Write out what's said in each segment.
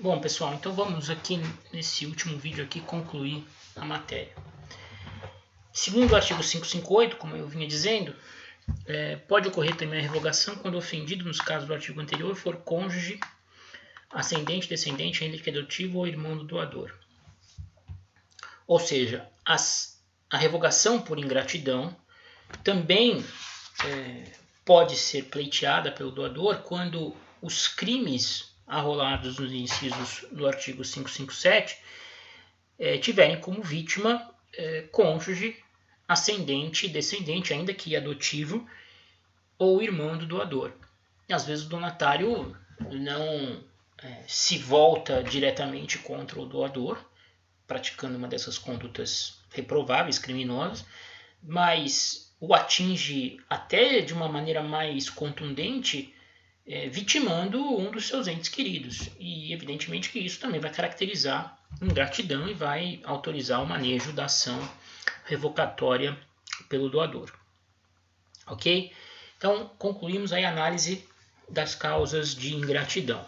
Bom, pessoal, então vamos aqui nesse último vídeo aqui concluir a matéria. Segundo o artigo 558, como eu vinha dizendo, pode ocorrer também a revogação quando o ofendido, nos casos do artigo anterior, for cônjuge, ascendente, descendente, ainda que adotivo ou irmão do doador. Ou seja, a revogação por ingratidão também pode ser pleiteada pelo doador quando os crimes arrolados nos incisos do artigo 557 tiverem como vítima cônjuge, ascendente, descendente, ainda que adotivo, ou irmão do doador. E às vezes o donatário não se volta diretamente contra o doador, praticando uma dessas condutas reprováveis, criminosas, mas o atinge até de uma maneira mais contundente, vitimando um dos seus entes queridos. E evidentemente que isso também vai caracterizar ingratidão e vai autorizar o manejo da ação revocatória pelo doador. Ok? Então, concluímos aí a análise das causas de ingratidão.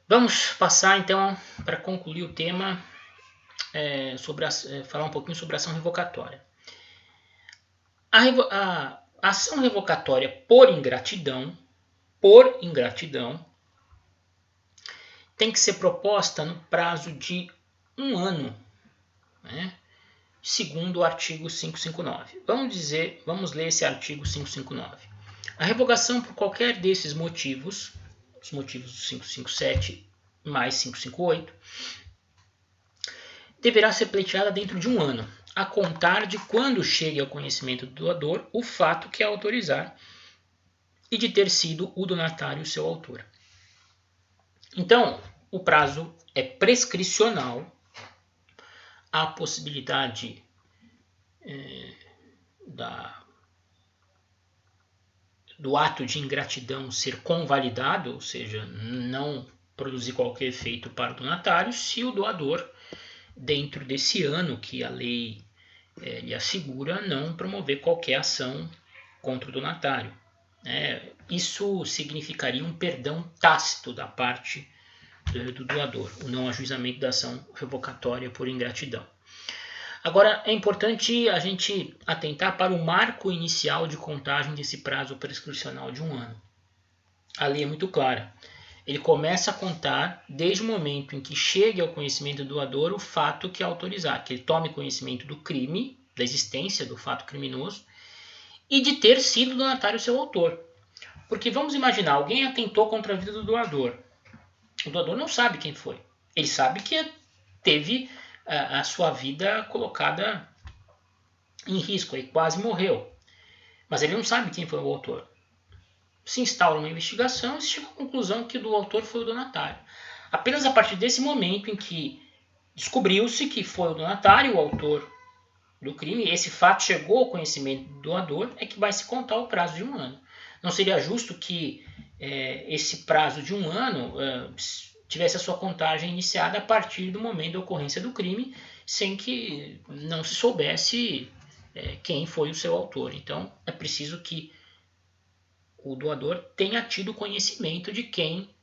Vamos passar então para concluir o tema, falar um pouquinho sobre a ação revocatória. A ação revocatória por ingratidão tem que ser proposta no prazo de 1 ano, né? Segundo o artigo 559. Vamos ler esse artigo 559. A revogação por qualquer desses motivos, os motivos do 557 mais 558, deverá ser pleiteada dentro de 1 ano, a contar de quando chegue ao conhecimento do doador o fato que a autorizar e de ter sido o donatário seu autor. Então, o prazo é prescricional. Há possibilidade do ato de ingratidão ser convalidado, ou seja, não produzir qualquer efeito para o donatário, se o doador, dentro desse ano que a lei lhe assegura, não promover qualquer ação contra o donatário. Isso significaria um perdão tácito da parte do doador, o não ajuizamento da ação revocatória por ingratidão. Agora, é importante a gente atentar para o marco inicial de contagem desse prazo prescricional de 1 ano. A lei é muito clara. Ele começa a contar desde o momento em que chegue ao conhecimento do doador o fato que autorizar, que ele tome conhecimento do crime, da existência do fato criminoso, e de ter sido donatário seu autor. Porque vamos imaginar, alguém atentou contra a vida do doador. O doador não sabe quem foi. Ele sabe que teve a sua vida colocada em risco, ele quase morreu. Mas ele não sabe quem foi o autor. Se instaura uma investigação e se chega à conclusão que o autor foi o donatário. Apenas a partir desse momento em que descobriu-se que foi o donatário o autor do crime, esse fato chegou ao conhecimento do doador, é que vai se contar o prazo de 1 ano. Não seria justo que esse prazo de 1 ano tivesse a sua contagem iniciada a partir do momento da ocorrência do crime, sem que não se soubesse quem foi o seu autor. Então, é preciso que o doador tenha tido conhecimento de quem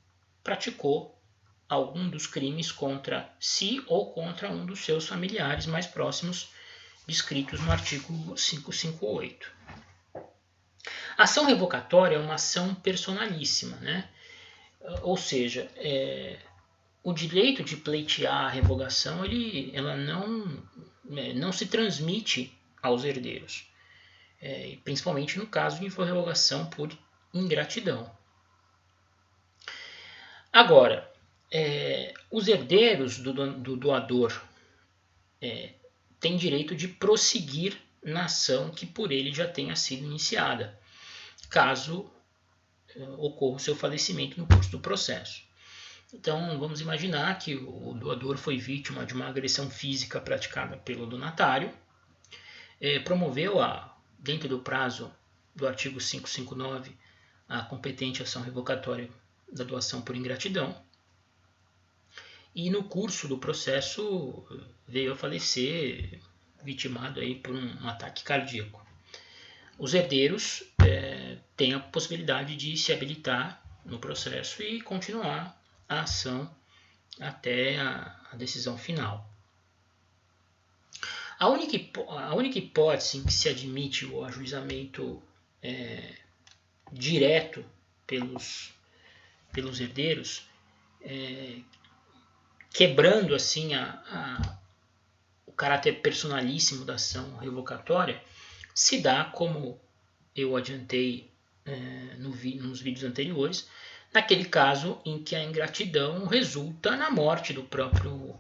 praticou algum dos crimes contra si ou contra um dos seus familiares mais próximos, descritos no artigo 558. A ação revocatória é uma ação personalíssima, né? Ou seja, o direito de pleitear a revogação ela não se transmite aos herdeiros, principalmente no caso de revogação por ingratidão. Agora, os herdeiros do doador têm direito de prosseguir na ação que por ele já tenha sido iniciada, caso ocorra o seu falecimento no curso do processo. Então, vamos imaginar que o doador foi vítima de uma agressão física praticada pelo donatário, promoveu, dentro do prazo do artigo 559, a competente ação revocatória da doação por ingratidão, e no curso do processo veio a falecer, vitimado aí por um ataque cardíaco. Os herdeiros têm a possibilidade de se habilitar no processo e continuar a ação até a decisão final. A única hipótese em que se admite o ajuizamento direto pelos herdeiros, quebrando assim o caráter personalíssimo da ação revocatória, se dá, como eu adiantei nos vídeos anteriores, naquele caso em que a ingratidão resulta na morte do próprio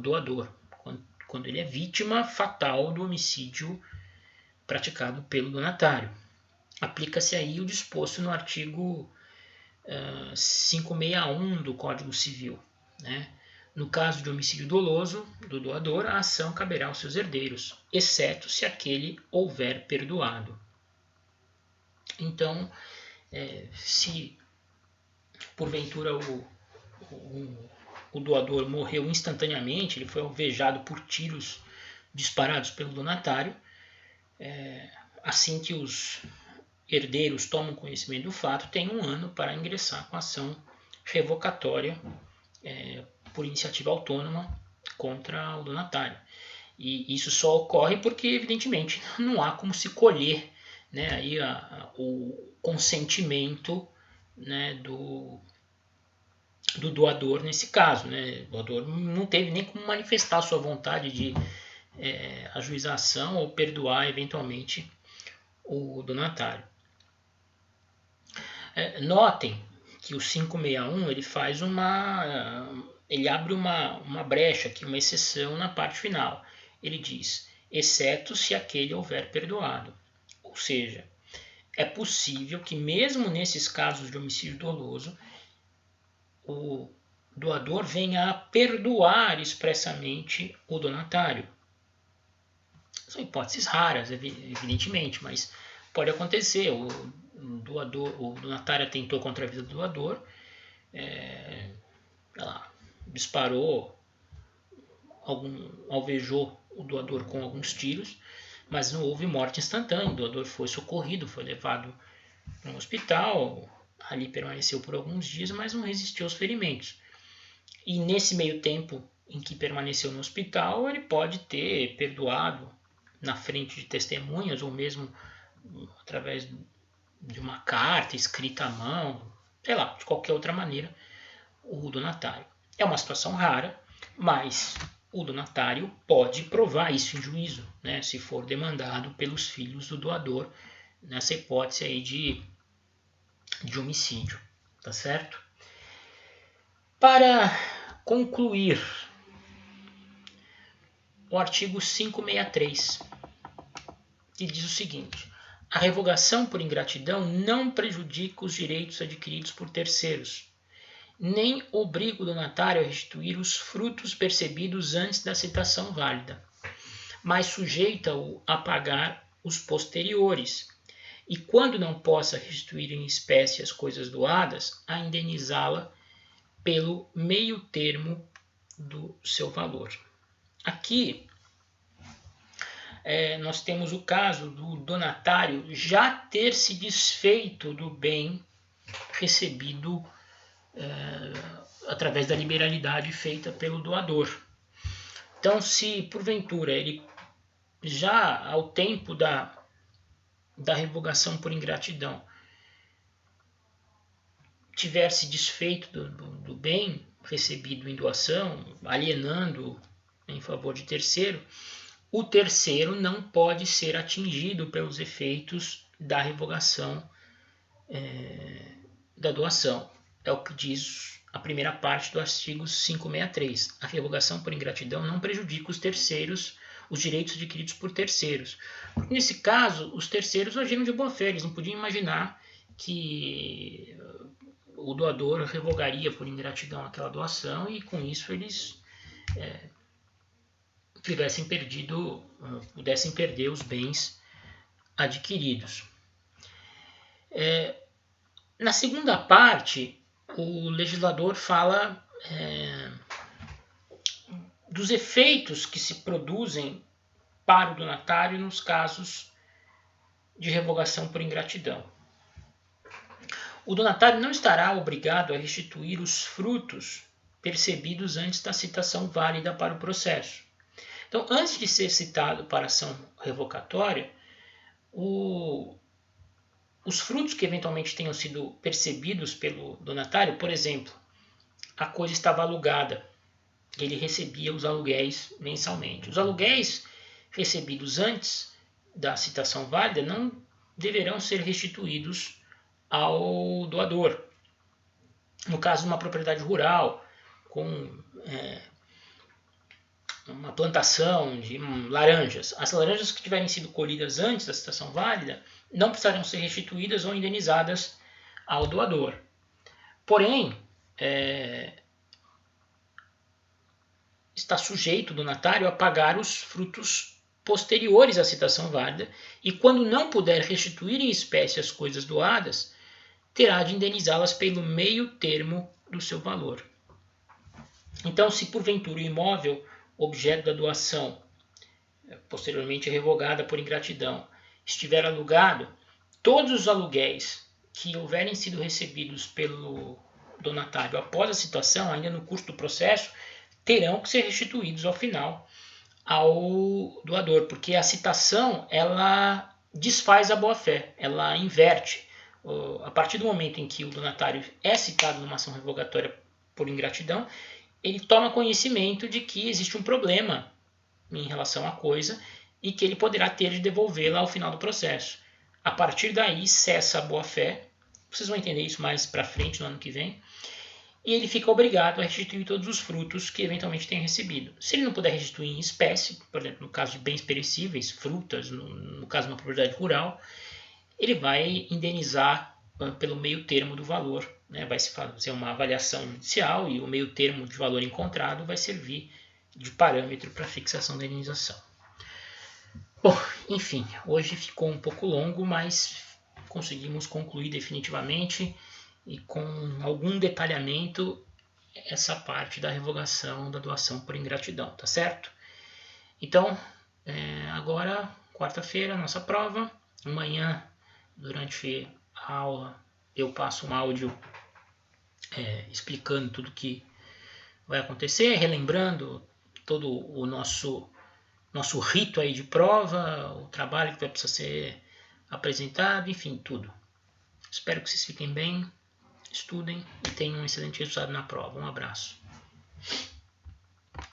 doador, quando ele é vítima fatal do homicídio praticado pelo donatário. Aplica-se aí o disposto no artigo 561 do Código Civil, né? No caso de homicídio doloso do doador, a ação caberá aos seus herdeiros, exceto se aquele houver perdoado. Então, se porventura o doador morreu instantaneamente, ele foi alvejado por tiros disparados pelo donatário, assim que os herdeiros tomam conhecimento do fato, tem 1 ano para ingressar com ação revocatória por iniciativa autônoma contra o donatário. E isso só ocorre porque, evidentemente, não há como se colher, né, aí o consentimento, né, do doador nesse caso. Né? O doador não teve nem como manifestar sua vontade de ajuizar a ação ou perdoar eventualmente o donatário. Notem que o 561 ele faz ele abre uma brecha aqui, uma exceção na parte final. Ele diz, exceto se aquele houver perdoado. Ou seja, é possível que mesmo nesses casos de homicídio doloso, o doador venha a perdoar expressamente o donatário. São hipóteses raras, evidentemente, mas pode acontecer. O donatário atentou contra a vida do doador, disparou, alvejou o doador com alguns tiros, mas não houve morte instantânea. O doador foi socorrido, foi levado para um hospital, ali permaneceu por alguns dias, mas não resistiu aos ferimentos. E nesse meio tempo em que permaneceu no hospital, ele pode ter perdoado na frente de testemunhas, ou mesmo através de uma carta escrita à mão, sei lá, de qualquer outra maneira, o donatário. É uma situação rara, mas o donatário pode provar isso em juízo, né, se for demandado pelos filhos do doador, nessa hipótese aí de homicídio, tá certo? Para concluir, o artigo 563, que diz o seguinte: a revogação por ingratidão não prejudica os direitos adquiridos por terceiros, nem obriga o donatário a restituir os frutos percebidos antes da citação válida, mas sujeita-o a pagar os posteriores, e quando não possa restituir em espécie as coisas doadas, a indenizá-la pelo meio termo do seu valor. Aqui nós temos o caso do donatário já ter se desfeito do bem recebido através da liberalidade feita pelo doador. Então, se porventura ele já ao tempo da revogação por ingratidão tiver se desfeito do bem recebido em doação, alienando em favor de terceiro, o terceiro não pode ser atingido pelos efeitos da revogação da doação. É o que diz a primeira parte do artigo 563. A revogação por ingratidão não prejudica os terceiros, os direitos adquiridos por terceiros. Porque nesse caso, os terceiros agiram de boa fé, eles não podiam imaginar que o doador revogaria por ingratidão aquela doação e com isso eles pudessem perder os bens adquiridos. Na segunda parte, o legislador fala dos efeitos que se produzem para o donatário nos casos de revogação por ingratidão. o donatário não estará obrigado a restituir os frutos percebidos antes da citação válida para o processo. Então, antes de ser citado para ação revocatória, os frutos que eventualmente tenham sido percebidos pelo donatário, por exemplo, a coisa estava alugada, ele recebia os aluguéis mensalmente. Os aluguéis recebidos antes da citação válida não deverão ser restituídos ao doador. No caso de uma propriedade rural, com uma plantação de laranjas, as laranjas que tiverem sido colhidas antes da citação válida não precisarão ser restituídas ou indenizadas ao doador. Porém, está sujeito o donatário a pagar os frutos posteriores à citação válida e, quando não puder restituir em espécie as coisas doadas, terá de indenizá-las pelo meio termo do seu valor. Então, se porventura o imóvel objeto da doação, posteriormente revogada por ingratidão, estiver alugado, todos os aluguéis que houverem sido recebidos pelo donatário após a citação, ainda no curso do processo, terão que ser restituídos ao final ao doador, porque a citação ela desfaz a boa-fé, ela inverte. A partir do momento em que o donatário é citado numa ação revogatória por ingratidão, ele toma conhecimento de que existe um problema em relação à coisa e que ele poderá ter de devolvê-la ao final do processo. A partir daí cessa a boa-fé, vocês vão entender isso mais para frente no ano que vem, e ele fica obrigado a restituir todos os frutos que eventualmente tenha recebido. Se ele não puder restituir em espécie, por exemplo, no caso de bens perecíveis, frutas, no caso de uma propriedade rural, ele vai indenizar pelo meio termo do valor. Né? Vai se fazer uma avaliação inicial e o meio termo de valor encontrado vai servir de parâmetro para a fixação da indenização. Bom, enfim, hoje ficou um pouco longo, mas conseguimos concluir definitivamente e com algum detalhamento essa parte da revogação da doação por ingratidão, tá certo? Então, agora, quarta-feira, nossa prova. Amanhã, durante a aula, eu passo um áudio explicando tudo que vai acontecer, relembrando todo o nosso rito aí de prova, o trabalho que vai precisar ser apresentado, enfim, tudo. Espero que vocês fiquem bem, estudem e tenham um excelente resultado na prova. Um abraço.